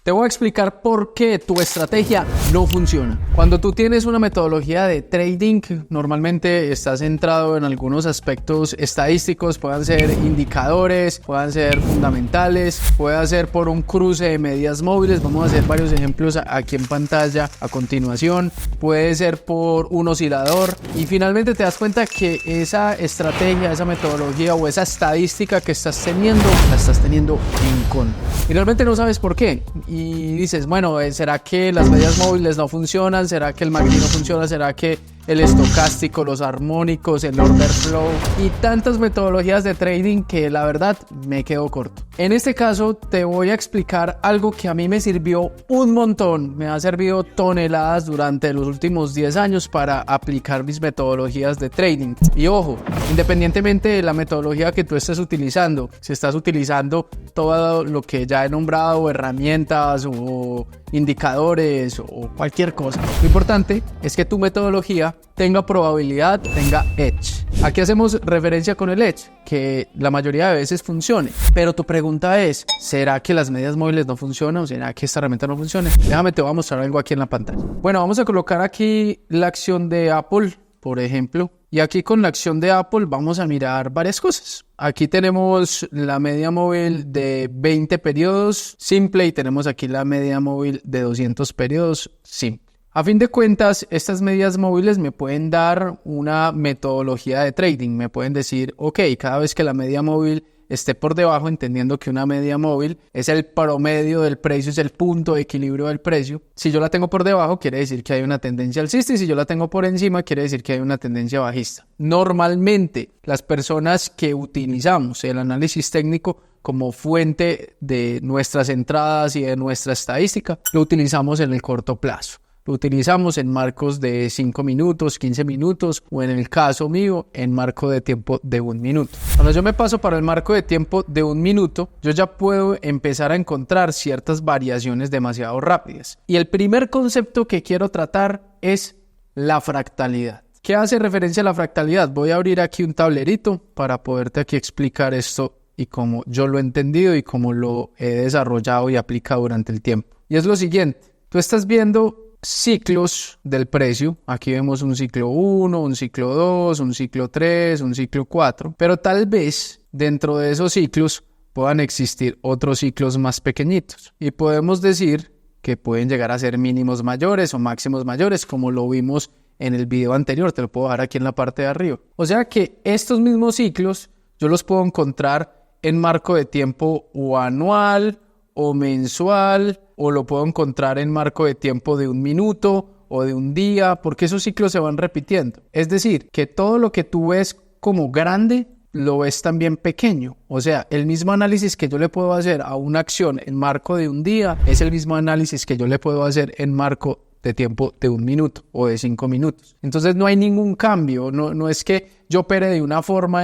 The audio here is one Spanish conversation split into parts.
Te voy a explicar por qué tu estrategia no funciona. Cuando tú tienes una metodología de trading, normalmente está centrado en algunos aspectos estadísticos, puedan ser indicadores, puedan ser fundamentales, puede ser por un cruce de medias móviles. Vamos a hacer varios ejemplos aquí en pantalla a continuación. Puede ser por un oscilador y finalmente te das cuenta que esa estrategia, esa metodología o esa estadística que estás teniendo, la estás teniendo en contra. Y realmente no sabes por qué. Y dices, bueno, ¿será que las medias móviles no funcionan? ¿Será que el MACD no funciona? ¿Será que el estocástico, los armónicos, el order flow y tantas metodologías de trading que la verdad me quedo corto? En este caso te voy a explicar algo que a mí me sirvió un montón, me ha servido toneladas durante los últimos 10 años para aplicar mis metodologías de trading. Y ojo, independientemente de la metodología que tú estés utilizando, si estás utilizando todo lo que ya he nombrado, herramientas o indicadores o cualquier cosa, lo importante es que tu metodología tenga probabilidad, tenga edge. Aquí hacemos referencia con el edge, que la mayoría de veces funcione. Pero tu pregunta es, ¿será que las medias móviles no funcionan? ¿O será que esta herramienta no funciona? Déjame, te voy a mostrar algo aquí en la pantalla. Bueno, vamos a colocar aquí la acción de Apple, por ejemplo. Y aquí con la acción de Apple vamos a mirar varias cosas. Aquí tenemos la media móvil de 20 periodos simple y tenemos aquí la media móvil de 200 periodos simple. A fin de cuentas, estas medias móviles me pueden dar una metodología de trading. Me pueden decir, ok, cada vez que la media móvil esté por debajo, entendiendo que una media móvil es el promedio del precio, es el punto de equilibrio del precio. Si yo la tengo por debajo, quiere decir que hay una tendencia alcista, y si yo la tengo por encima, quiere decir que hay una tendencia bajista. Normalmente, las personas que utilizamos el análisis técnico como fuente de nuestras entradas y de nuestra estadística, lo utilizamos en el corto plazo. Lo utilizamos en marcos de 5 minutos, 15 minutos o en el caso mío en marco de tiempo de 1 minuto. Cuando yo me paso para el marco de tiempo de 1 minuto, yo ya puedo empezar a encontrar ciertas variaciones demasiado rápidas. Y el primer concepto que quiero tratar es la fractalidad. ¿Qué hace referencia a la fractalidad? Voy a abrir aquí un tablerito para poderte aquí explicar esto y cómo yo lo he entendido y cómo lo he desarrollado y aplicado durante el tiempo. Y es lo siguiente, tú estás viendo ciclos del precio. Aquí vemos un ciclo 1, un ciclo 2, un ciclo 3, un ciclo 4, pero tal vez dentro de esos ciclos puedan existir otros ciclos más pequeñitos y podemos decir que pueden llegar a ser mínimos mayores o máximos mayores, como lo vimos en el video anterior. Te lo puedo dejar aquí en la parte de arriba. O sea que estos mismos ciclos yo los puedo encontrar en marco de tiempo o anual o mensual, o lo puedo encontrar en marco de tiempo de 1 minuto o de 1 día, porque esos ciclos se van repitiendo. Es decir, que todo lo que tú ves como grande, lo ves también pequeño. O sea, el mismo análisis que yo le puedo hacer a una acción en marco de 1 día, es el mismo análisis que yo le puedo hacer en marco de tiempo de 1 minuto o de 5 minutos. Entonces no hay ningún cambio, no es que yo opere de una forma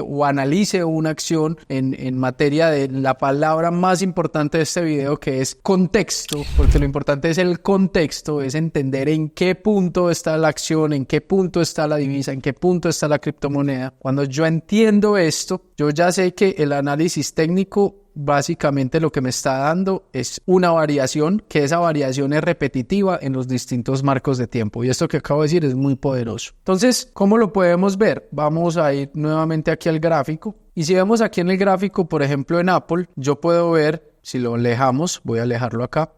o analice una acción en materia de la palabra más importante de este video, que es contexto, porque lo importante es el contexto, es entender en qué punto está la acción, en qué punto está la divisa, en qué punto está la criptomoneda. Cuando yo entiendo esto, yo ya sé que el análisis técnico básicamente lo que me está dando es una variación, que esa variación es repetitiva en los distintos marcos de tiempo, y esto que acabo de decir es muy poderoso. Entonces, ¿cómo lo podemos ver? Vamos a ir nuevamente aquí al gráfico, y si vemos aquí en el gráfico, por ejemplo en Apple, yo puedo ver, si lo alejamos, voy a alejarlo acá,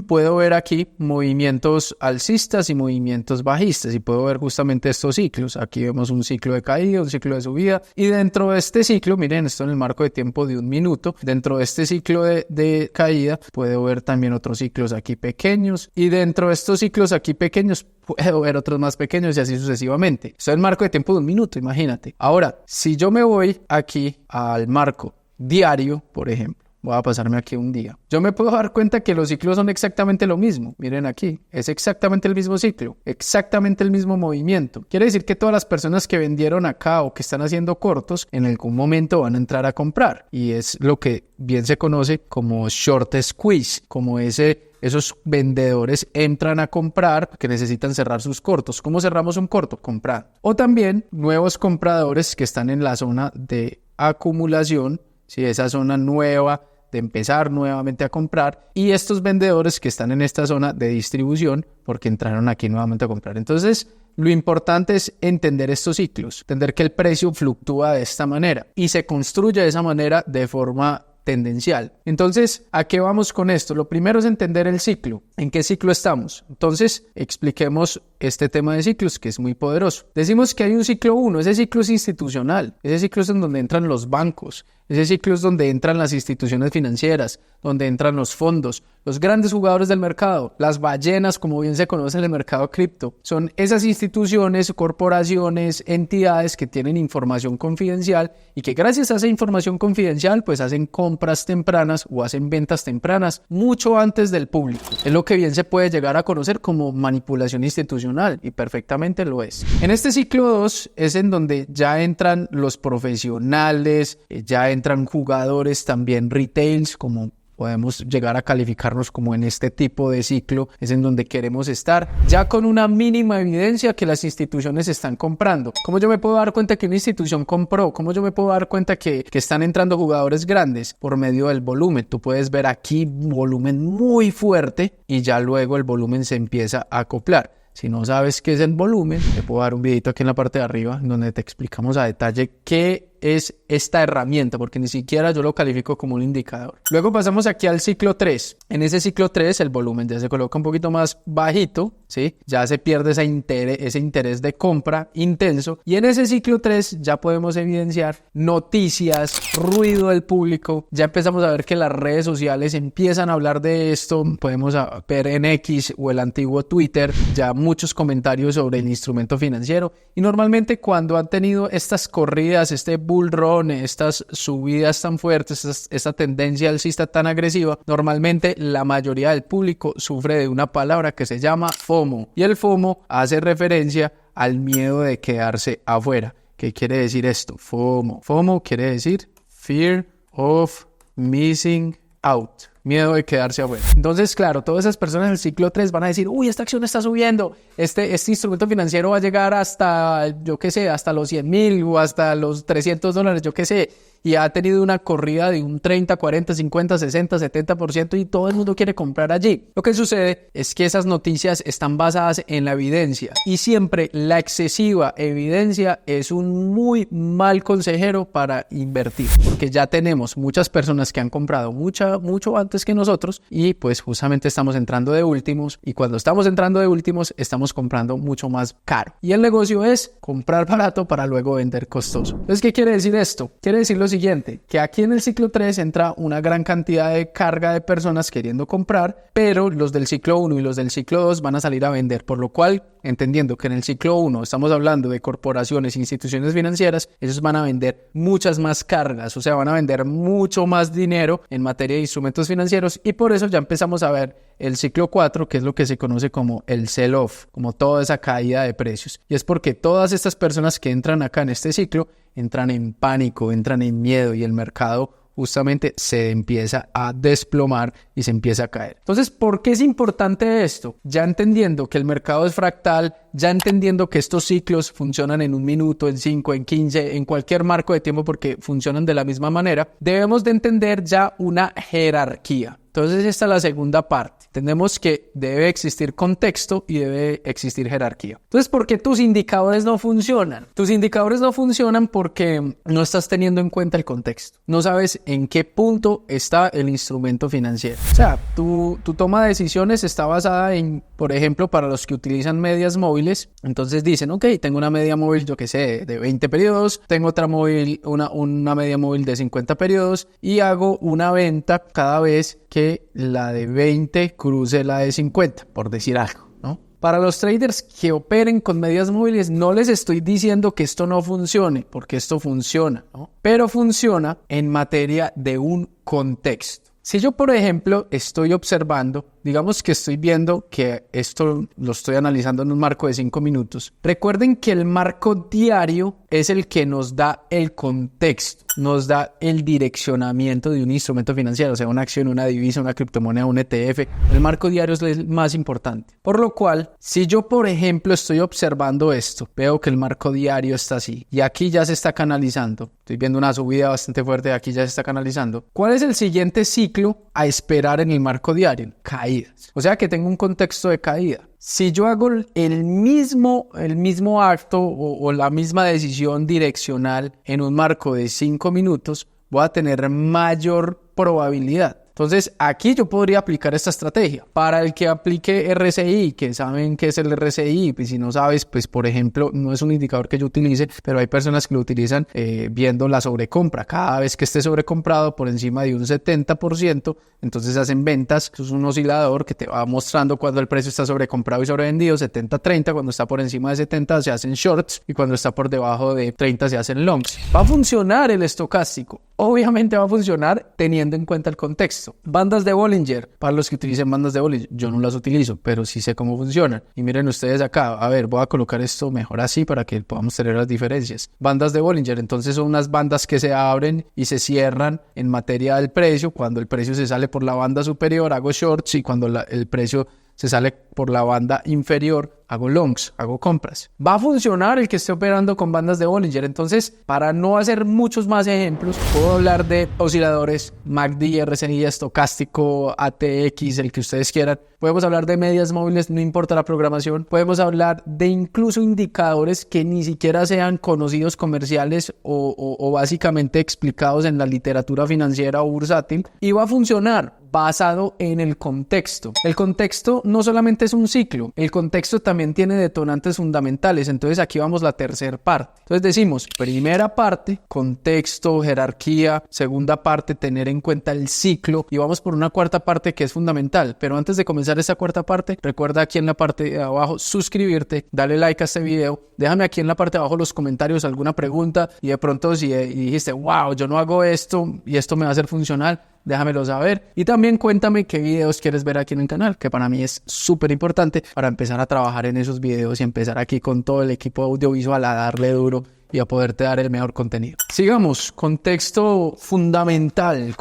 puedo ver aquí movimientos alcistas y movimientos bajistas, y puedo ver justamente estos ciclos. Aquí vemos un ciclo de caída, un ciclo de subida, y dentro de este ciclo, miren, esto en el marco de tiempo de 1 minuto, dentro de este ciclo de caída, puedo ver también otros ciclos aquí pequeños, y dentro de estos ciclos aquí pequeños, puedo ver otros más pequeños y así sucesivamente. Esto es el marco de tiempo de 1 minuto, imagínate. Ahora, si yo me voy aquí al marco diario, por ejemplo, voy a pasarme aquí 1 día. Yo me puedo dar cuenta que los ciclos son exactamente lo mismo. Miren aquí, es exactamente el mismo ciclo, exactamente el mismo movimiento. Quiere decir que todas las personas que vendieron acá o que están haciendo cortos, en algún momento van a entrar a comprar. Y es lo que bien se conoce como short squeeze, como esos vendedores entran a comprar que necesitan cerrar sus cortos. ¿Cómo cerramos un corto? Comprando. O también nuevos compradores que están en la zona de acumulación, si esa zona nueva de empezar nuevamente a comprar, y estos vendedores que están en esta zona de distribución porque entraron aquí nuevamente a comprar. Entonces, lo importante es entender estos ciclos, entender que el precio fluctúa de esta manera y se construye de esa manera de forma tendencial. Entonces, ¿a qué vamos con esto? Lo primero es entender el ciclo. ¿En qué ciclo estamos? Entonces, expliquemos este tema de ciclos, que es muy poderoso. Decimos que hay un ciclo 1, ese ciclo es institucional, ese ciclo es en donde entran los bancos, ese ciclo es donde entran las instituciones financieras, donde entran los fondos, los grandes jugadores del mercado, las ballenas, como bien se conoce en el mercado cripto. Son esas instituciones, corporaciones, entidades que tienen información confidencial y que gracias a esa información confidencial pues hacen compras tempranas o hacen ventas tempranas mucho antes del público. Es lo que bien se puede llegar a conocer como manipulación institucional y perfectamente lo es. En este ciclo 2 es en donde ya entran los profesionales, ya entran jugadores también retails, como podemos llegar a calificarnos como en este tipo de ciclo, es en donde queremos estar, ya con una mínima evidencia que las instituciones están comprando. ¿Cómo yo me puedo dar cuenta que una institución compró? ¿Cómo yo me puedo dar cuenta que están entrando jugadores grandes? Por medio del volumen. Tú puedes ver aquí volumen muy fuerte y ya luego el volumen se empieza a acoplar. Si no sabes qué es el volumen, te puedo dar un videito aquí en la parte de arriba donde te explicamos a detalle qué es esta herramienta, porque ni siquiera yo lo califico como un indicador. Luego pasamos aquí al ciclo 3. En ese ciclo 3 el volumen ya se coloca un poquito más bajito, ¿sí? Ya se pierde ese interés de compra intenso, y en ese ciclo 3 ya podemos evidenciar noticias, ruido del público, ya empezamos a ver que las redes sociales empiezan a hablar de esto. Podemos ver en X o el antiguo Twitter ya muchos comentarios sobre el instrumento financiero, y normalmente cuando han tenido estas corridas, este bull run, estas subidas tan fuertes, esta tendencia alcista tan agresiva, normalmente la mayoría del público sufre de una palabra que se llama FOMO, y el FOMO hace referencia al miedo de quedarse afuera. ¿Qué quiere decir esto? FOMO. FOMO quiere decir Fear of Missing Out. Miedo de quedarse afuera. Entonces, claro, todas esas personas en el ciclo 3 van a decir, uy, esta acción está subiendo, este instrumento financiero va a llegar hasta, yo qué sé, hasta los 100,000 o hasta los $300, yo qué sé, y ha tenido una corrida de un 30, 40, 50, 60, 70% y todo el mundo quiere comprar allí. Lo que sucede es que esas noticias están basadas en la evidencia, y siempre la excesiva evidencia es un muy mal consejero para invertir, porque ya tenemos muchas personas que han comprado mucho antes que nosotros, y pues justamente estamos entrando de últimos, y cuando estamos entrando de últimos estamos comprando mucho más caro, y el negocio es comprar barato para luego vender costoso. Entonces, ¿qué quiere decir esto? Quiere decir lo siguiente, que aquí en el ciclo 3 entra una gran cantidad de carga de personas queriendo comprar, pero los del ciclo 1 y los del ciclo 2 van a salir a vender, por lo cual, entendiendo que en el ciclo 1 estamos hablando de corporaciones e instituciones financieras, ellos van a vender muchas más cargas, o sea, van a vender mucho más dinero en materia de instrumentos financieros, y por eso ya empezamos a ver el ciclo 4, que es lo que se conoce como el sell-off, como toda esa caída de precios, y es porque todas estas personas que entran acá en este ciclo entran en pánico, entran en miedo, y el mercado justamente se empieza a desplomar y se empieza a caer. Entonces, ¿por qué es importante esto? Ya entendiendo que el mercado es fractal, ya entendiendo que estos ciclos funcionan en 1 minuto, en 5, en 15, en cualquier marco de tiempo porque funcionan de la misma manera, debemos de entender ya una jerarquía. Entonces, esta es la segunda parte. Tenemos que debe existir contexto y debe existir jerarquía. Entonces, ¿por qué tus indicadores no funcionan? Tus indicadores no funcionan porque no estás teniendo en cuenta el contexto. No sabes en qué punto está el instrumento financiero. O sea, tu toma de decisiones está basada en, por ejemplo, para los que utilizan medias móviles, entonces dicen, ok, tengo una media móvil, yo qué sé, de 20 periodos, tengo otra móvil, una media móvil de 50 periodos, y hago una venta cada vez que la de 20 cruce la de 50, por decir algo, ¿no? Para los traders que operen con medias móviles, no les estoy diciendo que esto no funcione, porque esto funciona, ¿no? Pero funciona en materia de un contexto. Si yo, por ejemplo, estoy observando, digamos que estoy viendo que esto lo estoy analizando en un marco de 5 minutos. Recuerden que el marco diario es el que nos da el contexto, nos da el direccionamiento de un instrumento financiero, o sea, una acción, una divisa, una criptomoneda, un ETF. El marco diario es el más importante. Por lo cual, si yo, por ejemplo, estoy observando esto, veo que el marco diario está así y aquí ya se está canalizando. Estoy viendo una subida bastante fuerte, aquí ya se está canalizando. ¿Cuál es el siguiente ciclo a esperar en el marco diario? Caídas. O sea que tengo un contexto de caída. Si yo hago el mismo acto o la misma decisión direccional en un marco de 5 minutos, voy a tener mayor probabilidad. Entonces, aquí yo podría aplicar esta estrategia. Para el que aplique RSI, que saben qué es el RSI, pues si no sabes, pues por ejemplo, no es un indicador que yo utilice, pero hay personas que lo utilizan viendo la sobrecompra. Cada vez que esté sobrecomprado por encima de un 70%, entonces hacen ventas. Eso es un oscilador que te va mostrando cuando el precio está sobrecomprado y sobrevendido, 70-30. Cuando está por encima de 70 se hacen shorts y cuando está por debajo de 30 se hacen longs. Va a funcionar el estocástico. Obviamente va a funcionar teniendo en cuenta el contexto. Bandas de Bollinger, para los que utilicen bandas de Bollinger, yo no las utilizo, pero sí sé cómo funcionan. Y miren ustedes acá, a ver, voy a colocar esto mejor así para que podamos tener las diferencias. Bandas de Bollinger, entonces son unas bandas que se abren y se cierran en materia del precio. Cuando el precio se sale por la banda superior, hago shorts, y cuando el precio se sale por la banda inferior, hago longs, hago compras. Va a funcionar el que esté operando con bandas de Bollinger. Entonces, para no hacer muchos más ejemplos, puedo hablar de osciladores, MACD, RSI, estocástico, ATX, el que ustedes quieran. Podemos hablar de medias móviles, no importa la programación. Podemos hablar de incluso indicadores que ni siquiera sean conocidos comerciales o básicamente explicados en la literatura financiera o bursátil. Y va a funcionar basado en el contexto. El contexto no solamente es un ciclo, el contexto también tiene detonantes fundamentales. Entonces aquí vamos la tercera parte. Entonces decimos, primera parte, contexto, jerarquía. Segunda parte, tener en cuenta el ciclo. Y vamos por una cuarta parte que es fundamental. Pero antes de comenzar esta cuarta parte, recuerda aquí en la parte de abajo suscribirte, dale like a este video. Déjame aquí en la parte de abajo los comentarios alguna pregunta y de pronto si dijiste, wow, yo no hago esto y esto me va a hacer funcional, déjamelo saber. Y también cuéntame qué videos quieres ver aquí en el canal, que para mí es súper importante para empezar a trabajar en esos videos y empezar aquí con todo el equipo audiovisual a darle duro y a poderte dar el mejor contenido. Sigamos, contexto fundamental.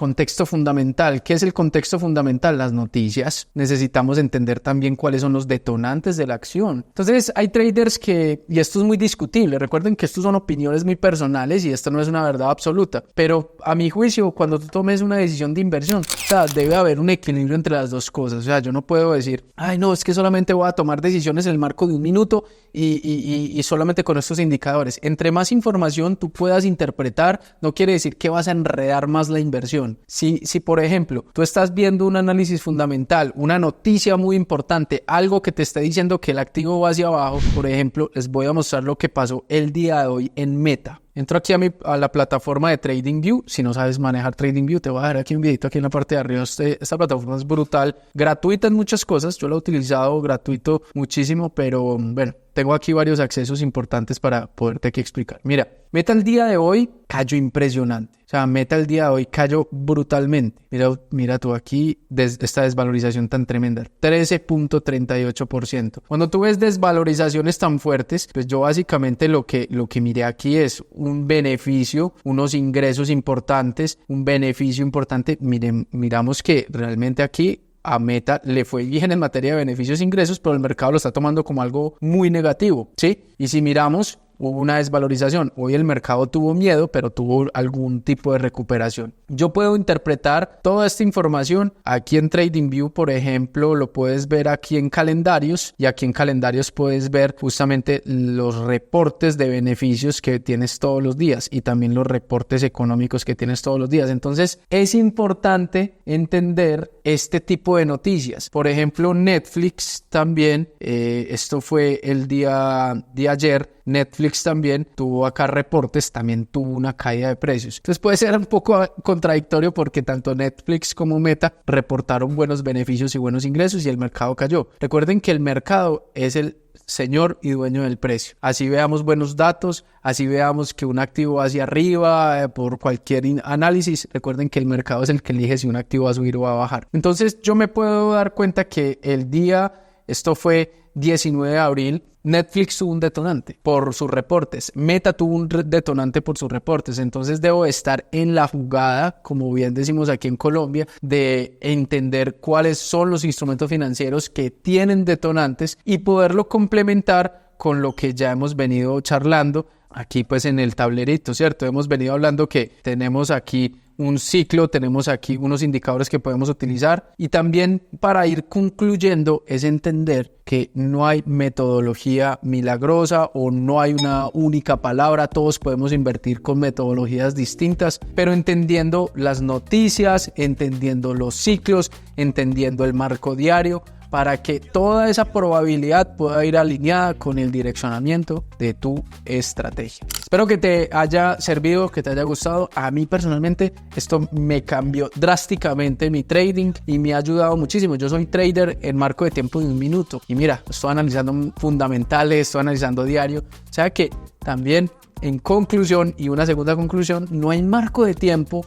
¿Qué es el contexto fundamental? Las noticias. Necesitamos entender también cuáles son los detonantes de la acción. Entonces, hay traders que, y esto es muy discutible, recuerden que estos son opiniones muy personales y esto no es una verdad absoluta, pero a mi juicio, cuando tú tomes una decisión de inversión, o sea, debe haber un equilibrio entre las dos cosas. O sea, yo no puedo decir, ay no, es que solamente voy a tomar decisiones en el marco de un minuto y solamente con estos indicadores. Entre más información tú puedas interpretar, no quiere decir que vas a enredar más la inversión. Si por ejemplo, tú estás viendo un análisis fundamental, una noticia muy importante, algo que te esté diciendo que el activo va hacia abajo, por ejemplo, les voy a mostrar lo que pasó el día de hoy en Meta. Entro aquí a la plataforma de TradingView. Si no sabes manejar TradingView, te voy a dejar aquí un videito aquí en la parte de arriba. Esta plataforma es brutal, gratuita en muchas cosas. Yo la he utilizado gratuito muchísimo, pero bueno, tengo aquí varios accesos importantes para poderte aquí explicar. Mira, Meta el día de hoy cayó impresionante. O sea, Meta el día de hoy cayó brutalmente. Mira tú aquí esta desvalorización tan tremenda, 13.38%. Cuando tú ves desvalorizaciones tan fuertes, pues yo básicamente lo que miré aquí es un beneficio, unos ingresos importantes, un beneficio importante. Miramos que realmente aquí a Meta le fue bien en materia de beneficios e ingresos, pero el mercado lo está tomando como algo muy negativo, ¿sí? Y si miramos, hubo una desvalorización. Hoy el mercado tuvo miedo, pero tuvo algún tipo de recuperación. Yo puedo interpretar toda esta información aquí en TradingView, por ejemplo, lo puedes ver aquí en calendarios, y aquí en calendarios puedes ver justamente los reportes de beneficios que tienes todos los días y también los reportes económicos que tienes todos los días. Entonces es importante entender este tipo de noticias. Por ejemplo, Netflix también, esto fue el día de ayer, Netflix Netflix también tuvo acá reportes, también tuvo una caída de precios. Entonces puede ser un poco contradictorio porque tanto Netflix como Meta reportaron buenos beneficios y buenos ingresos y el mercado cayó. Recuerden que el mercado es el señor y dueño del precio. Así veamos buenos datos, así veamos que un activo va hacia arriba por cualquier análisis. Recuerden que el mercado es el que elige si un activo va a subir o va a bajar. Entonces yo me puedo dar cuenta que el día, esto fue 19 de abril, Netflix tuvo un detonante por sus reportes, Meta tuvo un detonante por sus reportes, entonces debo estar en la jugada, como bien decimos aquí en Colombia, de entender cuáles son los instrumentos financieros que tienen detonantes y poderlo complementar con lo que ya hemos venido charlando aquí pues en el tablerito, ¿cierto? Hemos venido hablando que tenemos aquí un ciclo, tenemos aquí unos indicadores que podemos utilizar y también para ir concluyendo es entender que no hay metodología milagrosa o no hay una única palabra, todos podemos invertir con metodologías distintas, pero entendiendo las noticias, entendiendo los ciclos, entendiendo el marco diario, para que toda esa probabilidad pueda ir alineada con el direccionamiento de tu estrategia. Espero que te haya servido, que te haya gustado. A mí personalmente esto me cambió drásticamente mi trading y me ha ayudado muchísimo. Yo soy trader en marco de tiempo de 1 minuto y mira, estoy analizando fundamentales, estoy analizando diario. O sea que también en conclusión y una segunda conclusión, no hay marco de tiempo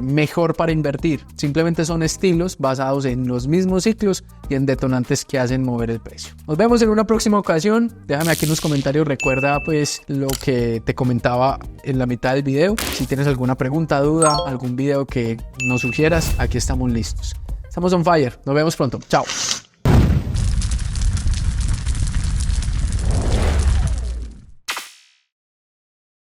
mejor para invertir. Simplemente son estilos basados en los mismos ciclos y en detonantes que hacen mover el precio. Nos vemos en una próxima ocasión. Déjame aquí en los comentarios, recuerda pues lo que te comentaba en la mitad del video. Si tienes alguna pregunta, duda, algún video que nos sugieras, aquí estamos listos. Estamos on fire. Nos vemos pronto. Chao.